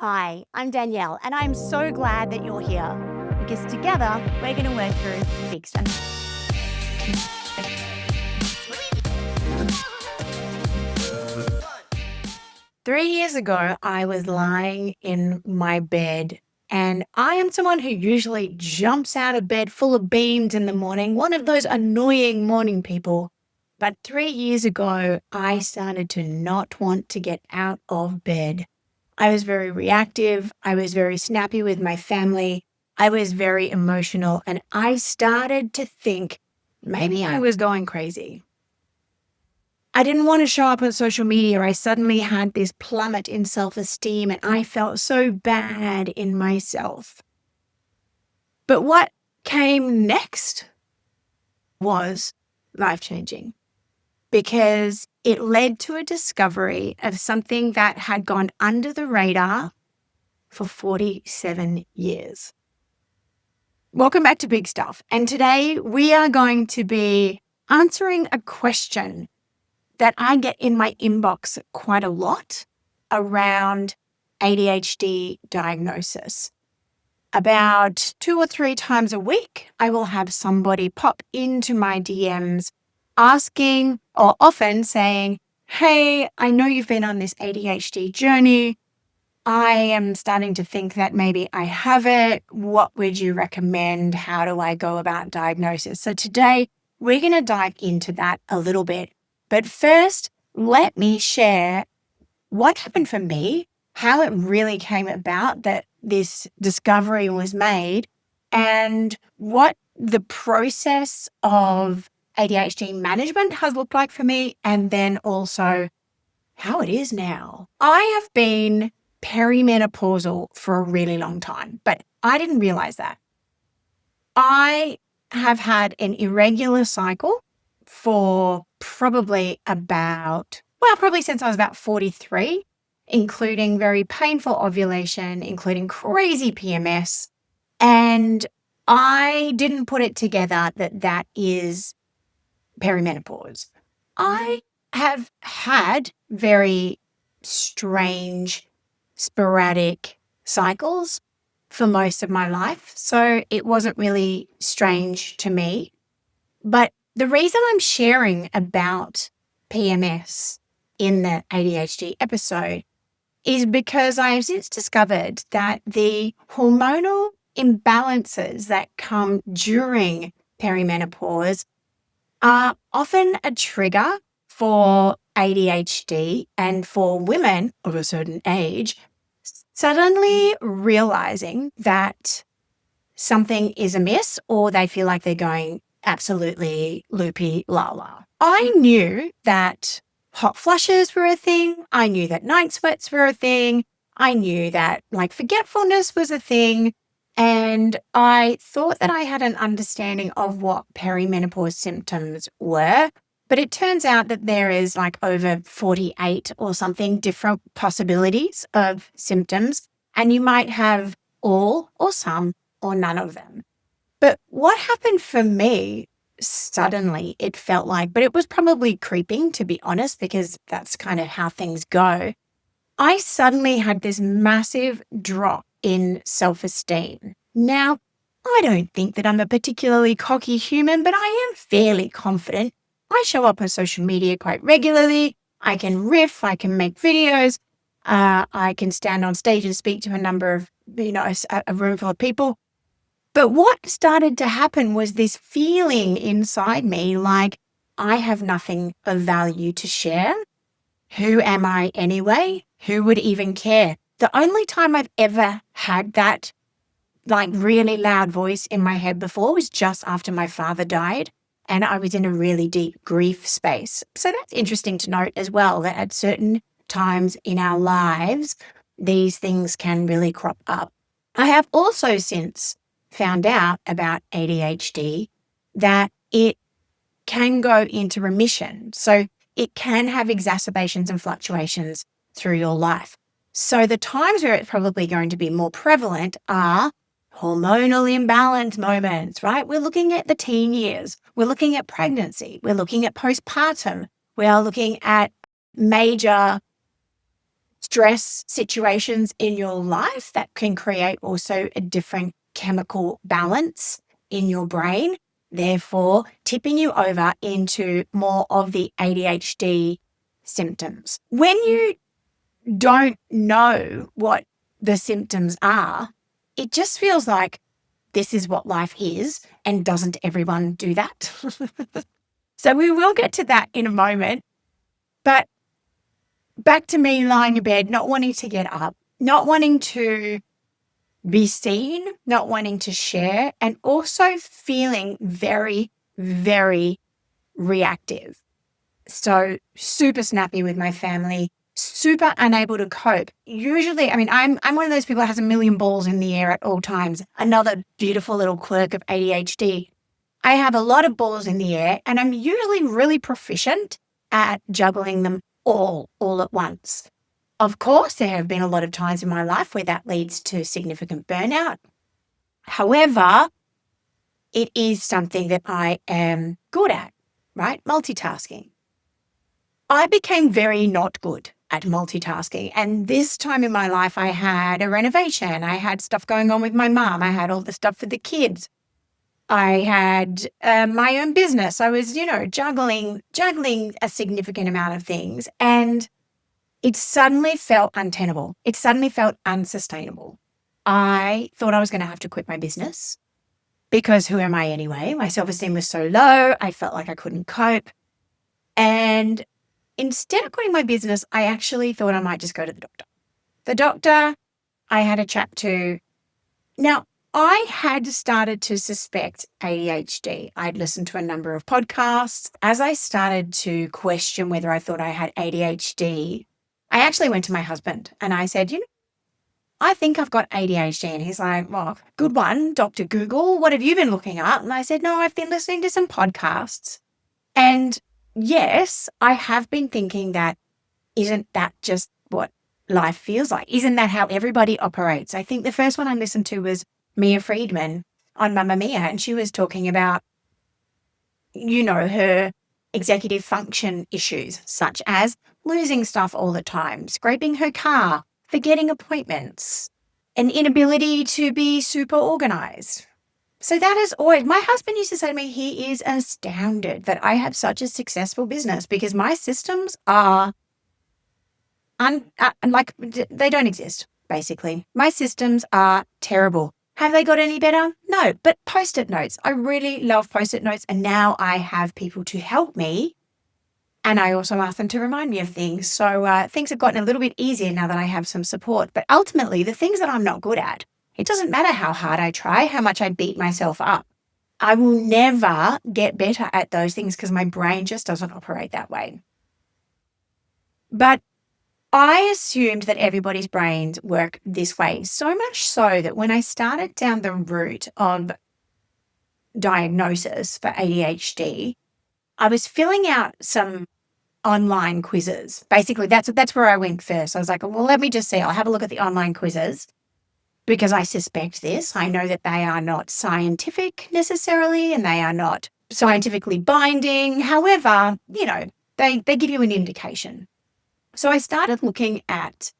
Hi, I'm Danielle, and I'm so glad that you're here because together we're going to work through big stuff. 3 years ago, I was lying in my bed, and I am someone who usually jumps out of bed full of beams in the morning, one of those annoying morning people. But 3 years ago, I started to not want to get out of bed. I was very reactive. I was very snappy with my family. I was very emotional, and I started to think maybe I was going crazy. I didn't want to show up on social media. I suddenly had this plummet in self-esteem, and I felt so bad in myself. But what came next was life-changing because it led to a discovery of something that had gone under the radar for 47 years. Welcome back to Big Stuff. And today we are going to be answering a question that I get in my inbox quite a lot around ADHD diagnosis. About 2 or 3 times a week, I will have somebody pop into my DMs asking, or often saying, hey, I know you've been on this ADHD journey. I am starting to think that maybe I have it. What would you recommend? How do I go about diagnosis? So today we're going to dive into that a little bit. But first, let me share what happened for me, how it really came about that this discovery was made, and what the process of ADHD management has looked like for me, and then also how it is now. I have been perimenopausal for a really long time, but I didn't realize that. I have had an irregular cycle for probably since I was about 43, including very painful ovulation, including crazy PMS. And I didn't put it together that is perimenopause. I have had very strange, sporadic cycles for most of my life. So it wasn't really strange to me. But the reason I'm sharing about PMS in the ADHD episode is because I have since discovered that the hormonal imbalances that come during perimenopause are often a trigger for ADHD, and for women of a certain age, suddenly realizing that something is amiss or they feel like they're going absolutely loopy la la. I knew that hot flushes were a thing. I knew that night sweats were a thing. I knew that forgetfulness was a thing. And I thought that I had an understanding of what perimenopause symptoms were. But it turns out that there is over 48 or something different possibilities of symptoms. And you might have all or some or none of them. But what happened for me, suddenly it felt like, but it was probably creeping, to be honest, because that's kind of how things go. I suddenly had this massive drop in self-esteem. Now, I don't think that I'm a particularly cocky human, but I am fairly confident. I show up on social media quite regularly. I can riff, I can make videos, I can stand on stage and speak to a number of, a room full of people. But what started to happen was this feeling inside me like I have nothing of value to share. Who am I anyway? Who would even care? The only time I've ever had that really loud voice in my head before was just after my father died, and I was in a really deep grief space. So that's interesting to note as well, that at certain times in our lives, these things can really crop up. I have also since found out about ADHD that it can go into remission. So it can have exacerbations and fluctuations through your life. So the times where it's probably going to be more prevalent are hormonal imbalance moments, right? We're looking at the teen years. We're looking at pregnancy. We're looking at postpartum. We are looking at major stress situations in your life that can create also a different chemical balance in your brain, therefore tipping you over into more of the ADHD symptoms. When you don't know what the symptoms are, it just feels like this is what life is, and doesn't everyone do that? So we will get to that in a moment. But back to me lying in bed, not wanting to get up, not wanting to be seen, not wanting to share, and also feeling very, very reactive. So super snappy with my family, super unable to cope. Usually, I mean, I'm one of those people that has a million balls in the air at all times. Another beautiful little quirk of ADHD. I have a lot of balls in the air, and I'm usually really proficient at juggling them all at once. Of course, there have been a lot of times in my life where that leads to significant burnout. However, it is something that I am good at, right? Multitasking. I became very not good at multitasking. And this time in my life, I had a renovation. I had stuff going on with my mom. I had all the stuff for the kids. I had my own business. I was, juggling a significant amount of things. And it suddenly felt untenable. It suddenly felt unsustainable. I thought I was going to have to quit my business because who am I anyway? My self-esteem was so low. I felt like I couldn't cope. And instead of quitting my business, I actually thought I might just go to the doctor. The doctor I had a chat to. Now, I had started to suspect ADHD. I'd listened to a number of podcasts. As I started to question whether I thought I had ADHD, I actually went to my husband and I said, I think I've got ADHD. And he's like, well, good one, Dr. Google. What have you been looking up? And I said, no, I've been listening to some podcasts. And yes, I have been thinking that isn't that just what life feels like? Isn't that how everybody operates? I think the first one I listened to was Mia Friedman on Mamma Mia, and she was talking about, her executive function issues, such as losing stuff all the time, scraping her car, forgetting appointments, an inability to be super organized. So that is always, my husband used to say to me, he is astounded that I have such a successful business because my systems are they don't exist, basically. My systems are terrible. Have they got any better? No, but Post-it notes. I really love Post-it notes, and now I have people to help me, and I also ask them to remind me of things. So things have gotten a little bit easier now that I have some support. But ultimately, the things that I'm not good at, it doesn't matter how hard I try, how much I beat myself up. I will never get better at those things because my brain just doesn't operate that way. But I assumed that everybody's brains work this way, so much so that when I started down the route of diagnosis for ADHD, I was filling out some online quizzes. Basically, that's where I went first. I was like, well, let me just see. I'll have a look at the online quizzes because I suspect this. I know that they are not scientific necessarily, and they are not scientifically binding. However, they give you an indication. So I started looking at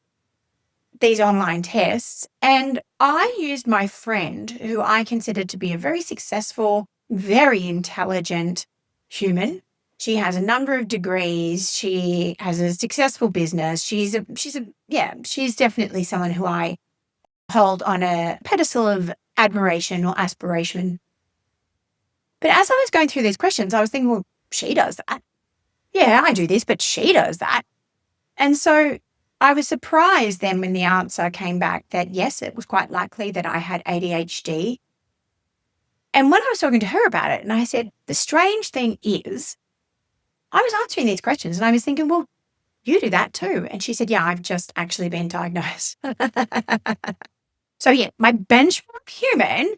these online tests, and I used my friend, who I considered to be a very successful, very intelligent human. She has a number of degrees. She has a successful business. She's definitely someone who I hold on a pedestal of admiration or aspiration. But as I was going through these questions, I was thinking, well, she does that. Yeah, I do this, but she does that. And so I was surprised then when the answer came back that, yes, it was quite likely that I had ADHD. And when I was talking to her about it, and I said, the strange thing is, I was answering these questions and I was thinking, well, you do that too. And she said, yeah, I've just actually been diagnosed. So yeah, my benchmark human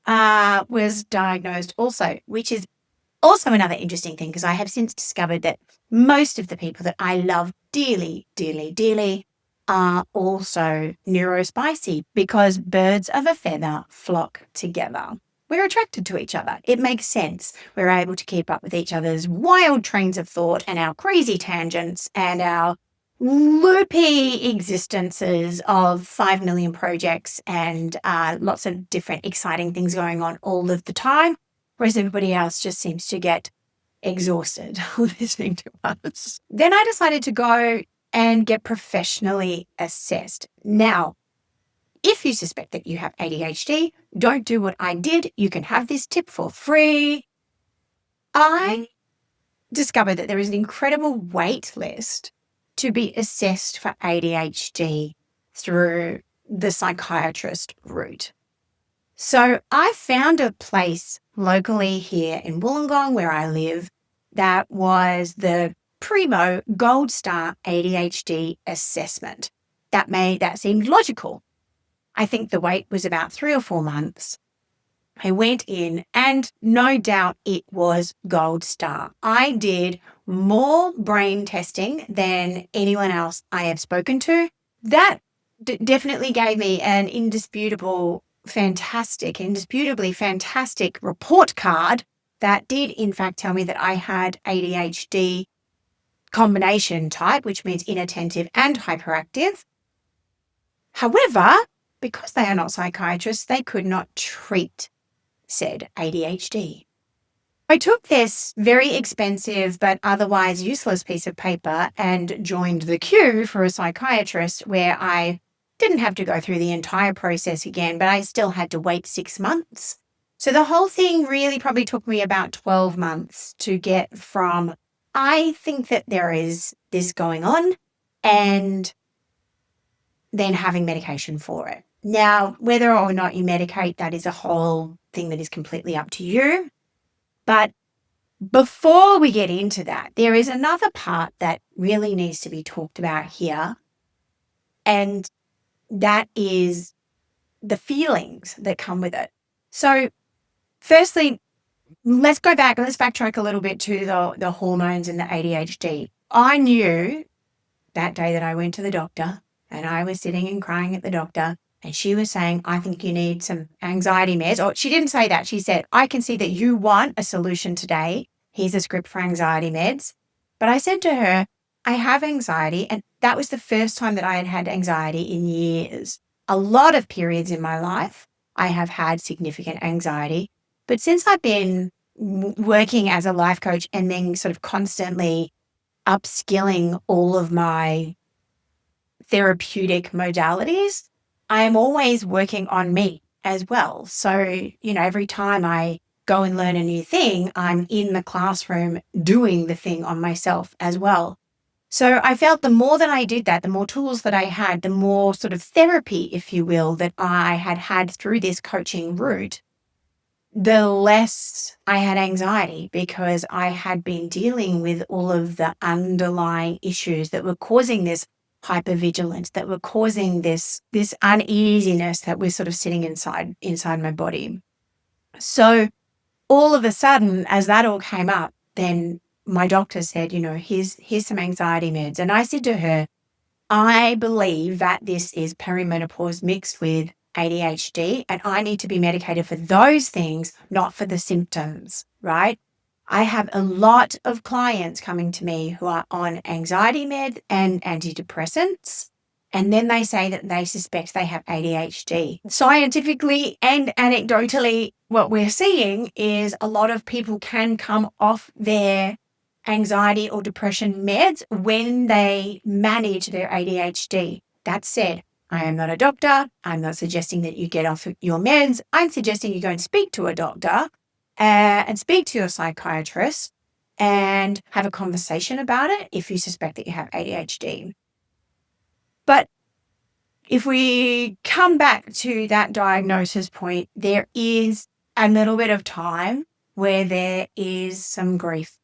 was diagnosed also, which is also another interesting thing because I have since discovered that most of the people that I love dearly, dearly, dearly are also neurospicy because birds of a feather flock together. We're attracted to each other. It makes sense. We're able to keep up with each other's wild trains of thought and our crazy tangents and our loopy existences of 5 million projects and lots of different exciting things going on all of the time, whereas everybody else just seems to get exhausted listening to us. Then I decided to go and get professionally assessed. Now, if you suspect that you have ADHD, don't do what I did. You can have this tip for free. I discovered that there is an incredible wait list to be assessed for ADHD through the psychiatrist route. So I found a place locally here in Wollongong where I live that was the primo gold star ADHD assessment. That seemed logical. I think the wait was about 3 or 4 months. I went in and no doubt it was gold star. I did more brain testing than anyone else I have spoken to. That definitely gave me an indisputably fantastic report card that did in fact tell me that I had ADHD combination type, which means inattentive and hyperactive. However, because they are not psychiatrists, they could not treat said ADHD. I took this very expensive but otherwise useless piece of paper and joined the queue for a psychiatrist where I didn't have to go through the entire process again, but I still had to wait 6 months. So the whole thing really probably took me about 12 months to get from, I think that there is this going on, and then having medication for it. Now, whether or not you medicate, that is a whole thing that is completely up to you. But before we get into that, there is another part that really needs to be talked about here. And that is the feelings that come with it. So firstly, let's backtrack a little bit to the hormones and the ADHD. I knew that day that I went to the doctor and I was sitting and crying at the doctor, and she was saying, I think you need some anxiety meds. Or she didn't say that. She said, I can see that you want a solution today. Here's a script for anxiety meds. But I said to her, I have anxiety. And that was the first time that I had had anxiety in years. A lot of periods in my life, I have had significant anxiety. But since I've been working as a life coach and then sort of constantly upskilling all of my therapeutic modalities, I'm always working on me as well. So, every time I go and learn a new thing, I'm in the classroom doing the thing on myself as well. So I felt the more that I did that, the more tools that I had, the more sort of therapy, if you will, that I had through this coaching route, the less I had anxiety, because I had been dealing with all of the underlying issues that were causing this hypervigilance, that were causing this uneasiness that was sort of sitting inside my body. So all of a sudden, as that all came up, then my doctor said, here's some anxiety meds. And I said to her, I believe that this is perimenopause mixed with ADHD, and I need to be medicated for those things, not for the symptoms, right? I have a lot of clients coming to me who are on anxiety med and antidepressants, and then they say that they suspect they have ADHD. Scientifically and anecdotally, what we're seeing is a lot of people can come off their anxiety or depression meds when they manage their ADHD. That said, I am not a doctor. I'm not suggesting that you get off your meds. I'm suggesting you go and speak to a doctor and speak to your psychiatrist and have a conversation about it if you suspect that you have ADHD. But if we come back to that diagnosis point, there is a little bit of time where there is some grief.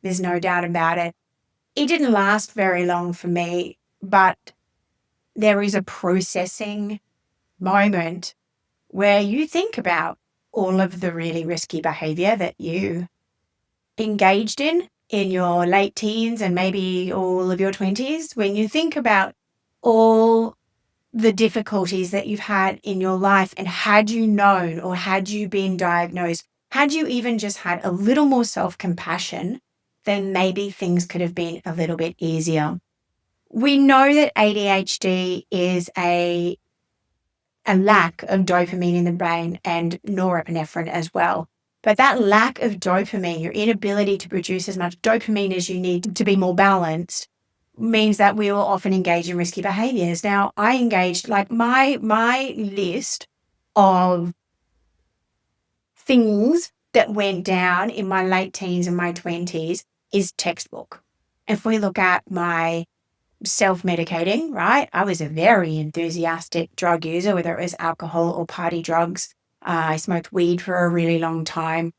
There's no doubt about it. It didn't last very long for me, but there is a processing moment where you think about all of the really risky behavior that you engaged in your late teens and maybe all of your 20s. When you think about all the difficulties that you've had in your life, and had you known, or had you been diagnosed, had you even just had a little more self-compassion, then maybe things could have been a little bit easier. We know that ADHD is a lack of dopamine in the brain and norepinephrine as well. But that lack of dopamine, your inability to produce as much dopamine as you need to be more balanced, means that we will often engage in risky behaviors. Now, I engaged, like, my list of things that went down in my late teens and my 20s is textbook. If we look at my self-medicating, right? I was a very enthusiastic drug user, whether it was alcohol or party drugs. I smoked weed for a really long time.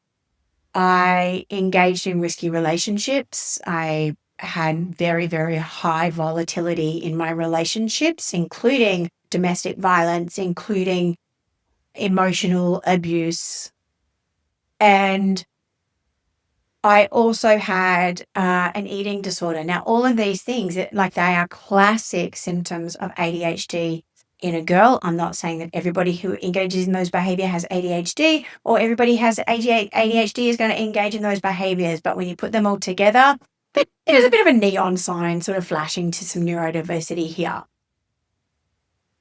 I engaged in risky relationships. I had very, very high volatility in my relationships, including domestic violence, including emotional abuse. And I also had an eating disorder. Now, all of these things, they are classic symptoms of ADHD in a girl. I'm not saying that everybody who engages in those behaviors has ADHD, or everybody has ADHD is going to engage in those behaviors. But when you put them all together, there's a bit of a neon sign sort of flashing to some neurodiversity here.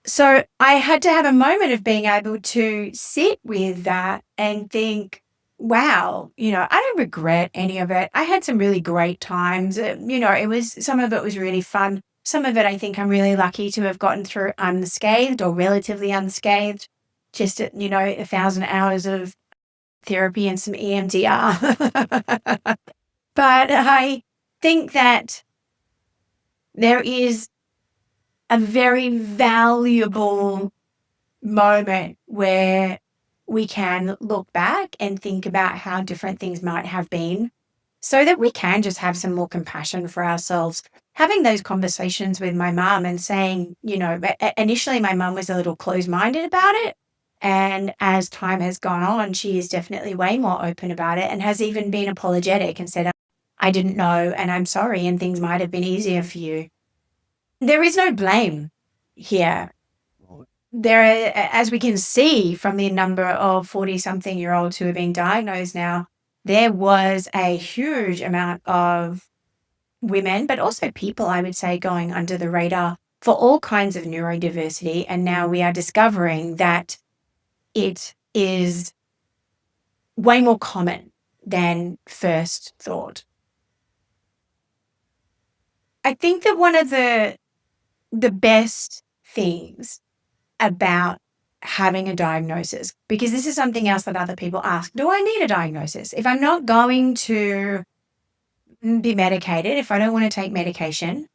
So I had to have a moment of being able to sit with that and think, wow, I don't regret any of it. I had some really great times. Some of it was really fun. Some of it I think I'm really lucky to have gotten through unscathed or relatively unscathed, just, 1,000 hours of therapy and some EMDR. But I think that there is a very valuable moment where we can look back and think about how different things might have been, so that we can just have some more compassion for ourselves. Having those conversations with my mum and saying, initially my mum was a little closed-minded about it. And as time has gone on, she is definitely way more open about it and has even been apologetic and said, I didn't know and I'm sorry, and things might have been easier for you. There is no blame here. There, as we can see from the number of 40-something-year-olds who have been diagnosed now, there was a huge amount of women, but also people, I would say, going under the radar for all kinds of neurodiversity. And now we are discovering that it is way more common than first thought. I think that one of the best things about having a diagnosis, because this is something else that other people ask, do I need a diagnosis? If I'm not going to be medicated, if I don't want to take medication,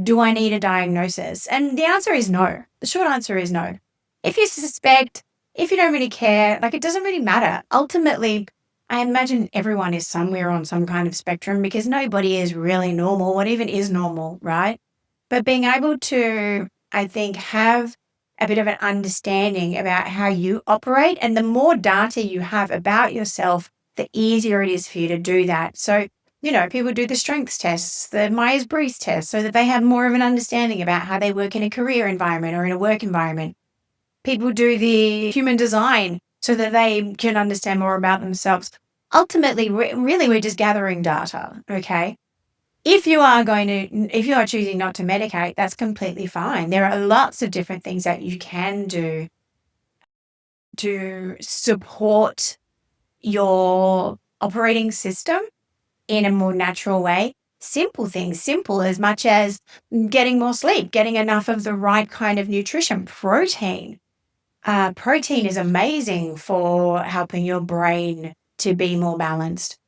do I need a diagnosis? And the answer is no. The short answer is no. If you suspect, if you don't really care, it doesn't really matter. Ultimately, I imagine everyone is somewhere on some kind of spectrum, because nobody is really normal. What even is normal, right? But being able to, I think, have a bit of an understanding about how you operate, and the more data you have about yourself, the easier it is for you to do that. So, people do the strengths tests, the Myers-Briggs test, so that they have more of an understanding about how they work in a career environment or in a work environment. People do the human design so that they can understand more about themselves. Ultimately, really, we're just gathering data, okay? If you are choosing not to medicate, that's completely fine. There are lots of different things that you can do to support your operating system in a more natural way. Simple things, simple as much as getting more sleep, getting enough of the right kind of nutrition, protein. Protein is amazing for helping your brain to be more balanced.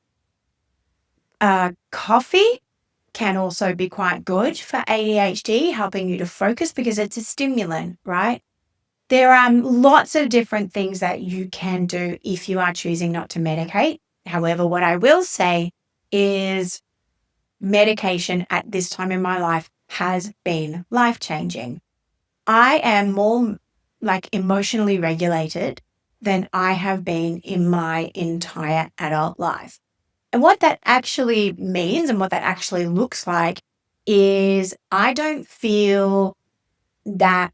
Coffee can also be quite good for ADHD, helping you to focus because it's a stimulant, right? There are lots of different things that you can do if you are choosing not to medicate. However, what I will say is medication at this time in my life has been life-changing. I am more emotionally regulated than I have been in my entire adult life. And what that actually means and what that actually looks like is I don't feel that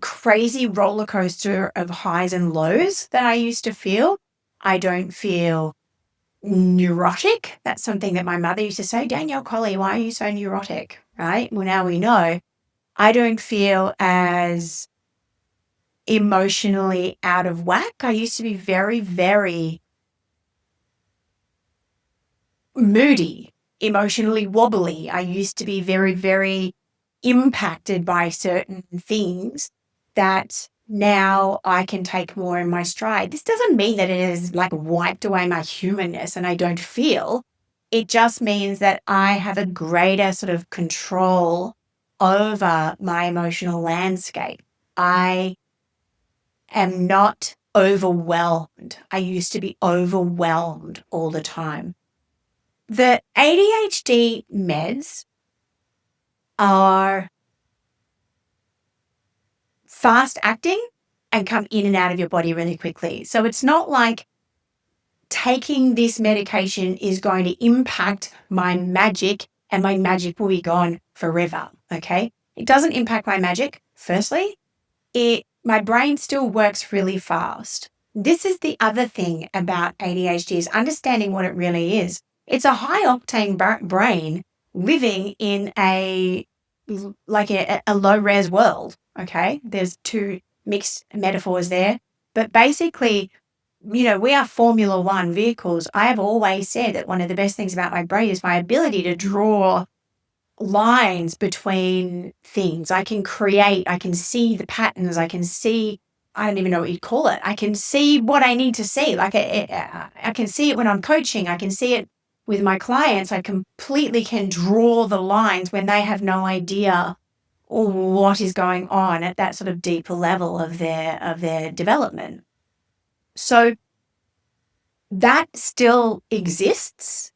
crazy roller coaster of highs and lows that I used to feel. I don't feel neurotic. That's something that my mother used to say, Danielle, Colley, why are you so neurotic? Right? Well, now we know I don't feel as emotionally out of whack. I used to be very, very moody, emotionally wobbly. I used to be very, very impacted by certain things that now I can take more in my stride. This doesn't mean that it has like wiped away my humanness and I don't feel. It just means that I have a greater sort of control over my emotional landscape. I am not overwhelmed. I used to be overwhelmed all the time. The ADHD meds are fast acting and come in and out of your body really quickly. So it's not like taking this medication is going to impact my magic and my magic will be gone forever. Okay. It doesn't impact my magic. Firstly, my brain still works really fast. This is the other thing about ADHD is understanding what it really is. It's a high octane brain living in a low res world. Okay. There's two mixed metaphors there, but basically, we are Formula One vehicles. I have always said that one of the best things about my brain is my ability to draw lines between things. I can see the patterns. I don't even know what you'd call it. I can see what I need to see. Like I can see it when I'm coaching. I can see it with my clients. I completely can draw the lines when they have no idea what is going on at that sort of deeper level of their development. So that still exists.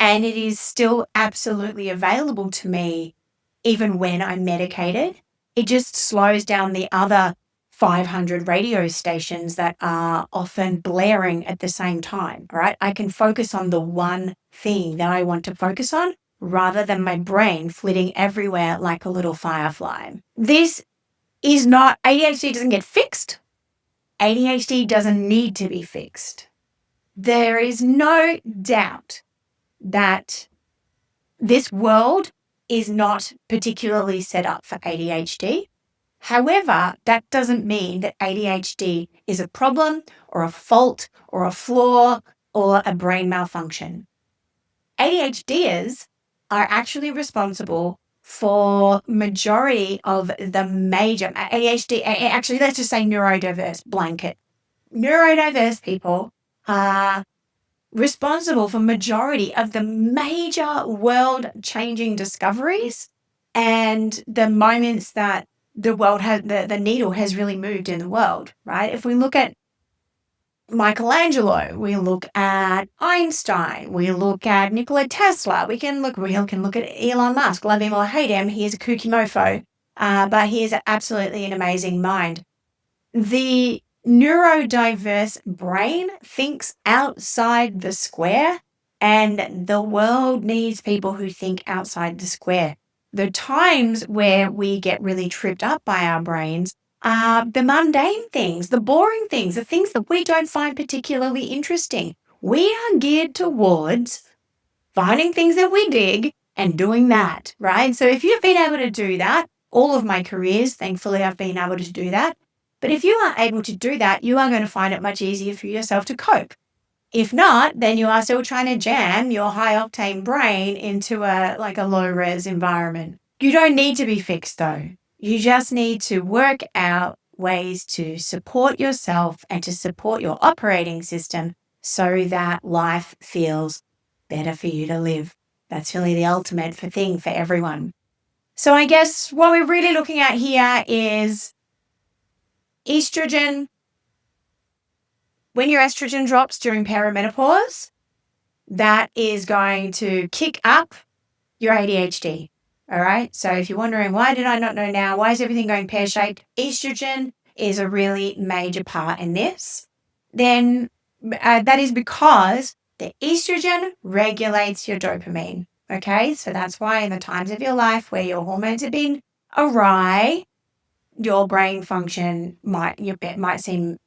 And it is still absolutely available to me even when I'm medicated. It just slows down the other 500 radio stations that are often blaring at the same time, right? I can focus on the one thing that I want to focus on rather than my brain flitting everywhere like a little firefly. This is not, ADHD doesn't get fixed. ADHD doesn't need to be fixed. There is no doubt that this world is not particularly set up for ADHD. However, that doesn't mean that ADHD is a problem or a fault or a flaw or a brain malfunction. ADHDers are actually responsible for majority of the major ADHD, actually let's just say neurodiverse blanket. Neurodiverse people are responsible for majority of the major world-changing discoveries and the moments that the world has, the needle has really moved in the world, right? If we look at Michelangelo, we look at Einstein, we look at Nikola Tesla, we can look at Elon Musk, love him or hate him, he is a kooky mofo, but he is absolutely an amazing mind. The neurodiverse brain thinks outside the square, and the world needs people who think outside the square. The times where we get really tripped up by our brains are the mundane things, the boring things, the things that we don't find particularly interesting. We are geared towards finding things that we dig and doing that, right? So if you've been able to do that, all of my careers, thankfully, I've been able to do that. But if you are able to do that, you are going to find it much easier for yourself to cope. If not, then you are still trying to jam your high octane brain into a low res environment. You don't need to be fixed though. You just need to work out ways to support yourself and to support your operating system so that life feels better for you to live. That's really the ultimate thing for everyone. So I guess what we're really looking at here is estrogen. When your estrogen drops during perimenopause, that is going to kick up your ADHD. All right. So if you're wondering, why did I not know now? Why is everything going pear-shaped? Estrogen is a really major part in this. Then that is because the estrogen regulates your dopamine. Okay. So that's why in the times of your life where your hormones have been awry, your brain function might seem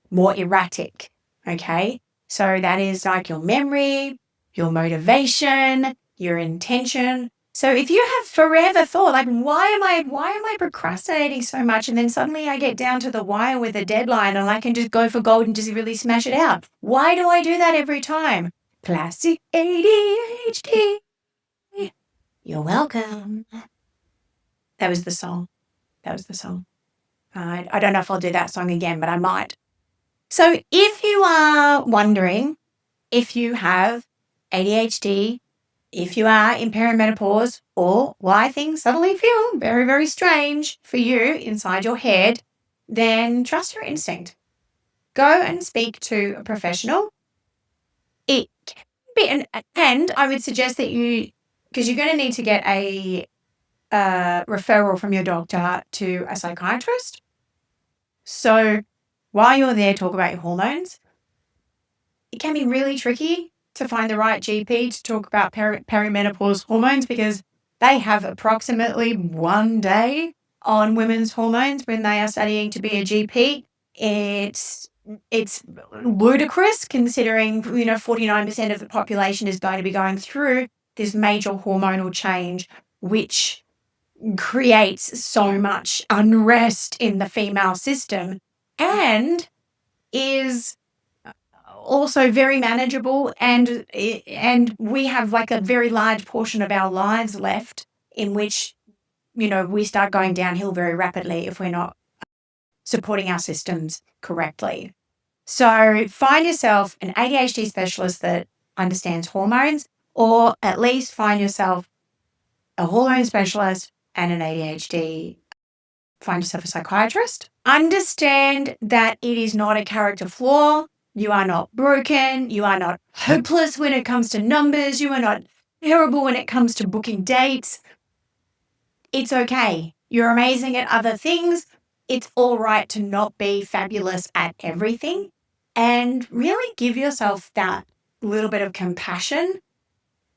more erratic. Okay. So that is like your memory, your motivation, your intention. So if you have forever thought, like, why am I procrastinating so much? And then suddenly I get down to the wire with a deadline and I can just go for gold and just really smash it out. Why do I do that every time? Classic ADHD. You're welcome. That was the song. I don't know if I'll do that song again, but I might. So if you are wondering if you have ADHD, if you are in perimenopause, or why things suddenly feel very, very strange for you inside your head, then trust your instinct. Go and speak to a professional. It can be, and I would suggest that because you're going to need to get a referral from your doctor to a psychiatrist. So while you're there, talk about your hormones. It can be really tricky to find the right GP to talk about perimenopause hormones because they have approximately 1 day on women's hormones when they are studying to be a GP. It's ludicrous considering 49% of the population is going to be going through this major hormonal change, which creates so much unrest in the female system and is also very manageable, and we have like a very large portion of our lives left in which we start going downhill very rapidly if we're not supporting our systems correctly. So find yourself an ADHD specialist that understands hormones, or at least find yourself a hormone specialist and an ADHD. Find yourself a psychiatrist. Understand that it is not a character flaw. You are not broken. You are not hopeless when it comes to numbers. You are not terrible when it comes to booking dates. It's okay. You're amazing at other things. It's all right to not be fabulous at everything, and really give yourself that little bit of compassion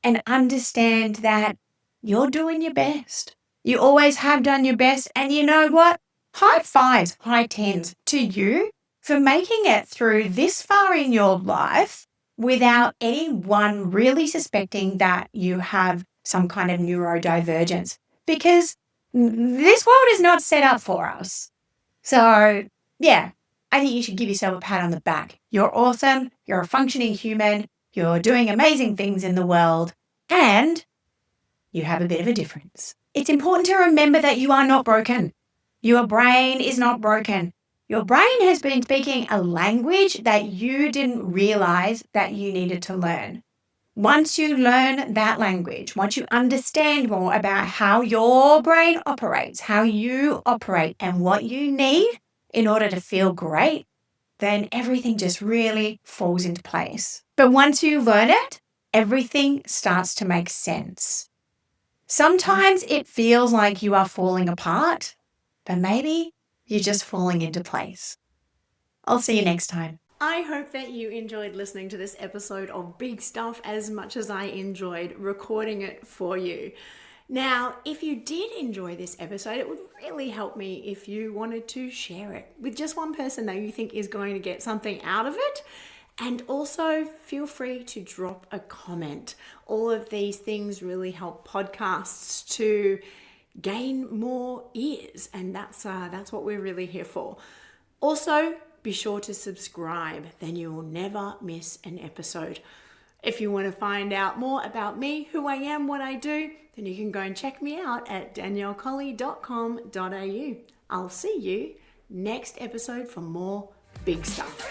and understand that you're doing your best. You always have done your best. And you know what? High fives, high tens to you for making it through this far in your life without anyone really suspecting that you have some kind of neurodivergence, because this world is not set up for us. So, yeah, I think you should give yourself a pat on the back. You're awesome. You're a functioning human. You're doing amazing things in the world. And you have a bit of a difference. It's important to remember that you are not broken. Your brain is not broken. Your brain has been speaking a language that you didn't realize that you needed to learn. Once you learn that language, once you understand more about how your brain operates, how you operate, and what you need in order to feel great, then everything just really falls into place. But once you learn it, everything starts to make sense. Sometimes it feels like you are falling apart, but maybe you're just falling into place. I'll see you next time. I hope that you enjoyed listening to this episode of Big Stuff as much as I enjoyed recording it for you. Now, if you did enjoy this episode, it would really help me if you wanted to share it with just one person that you think is going to get something out of it. And also feel free to drop a comment. All of these things really help podcasts to gain more ears, and that's what we're really here for. Also, be sure to subscribe, then you will never miss an episode. If you want to find out more about me, who I am, what I do, then you can go and check me out at daniellecolley.com.au. I'll see you next episode for more Big Stuff.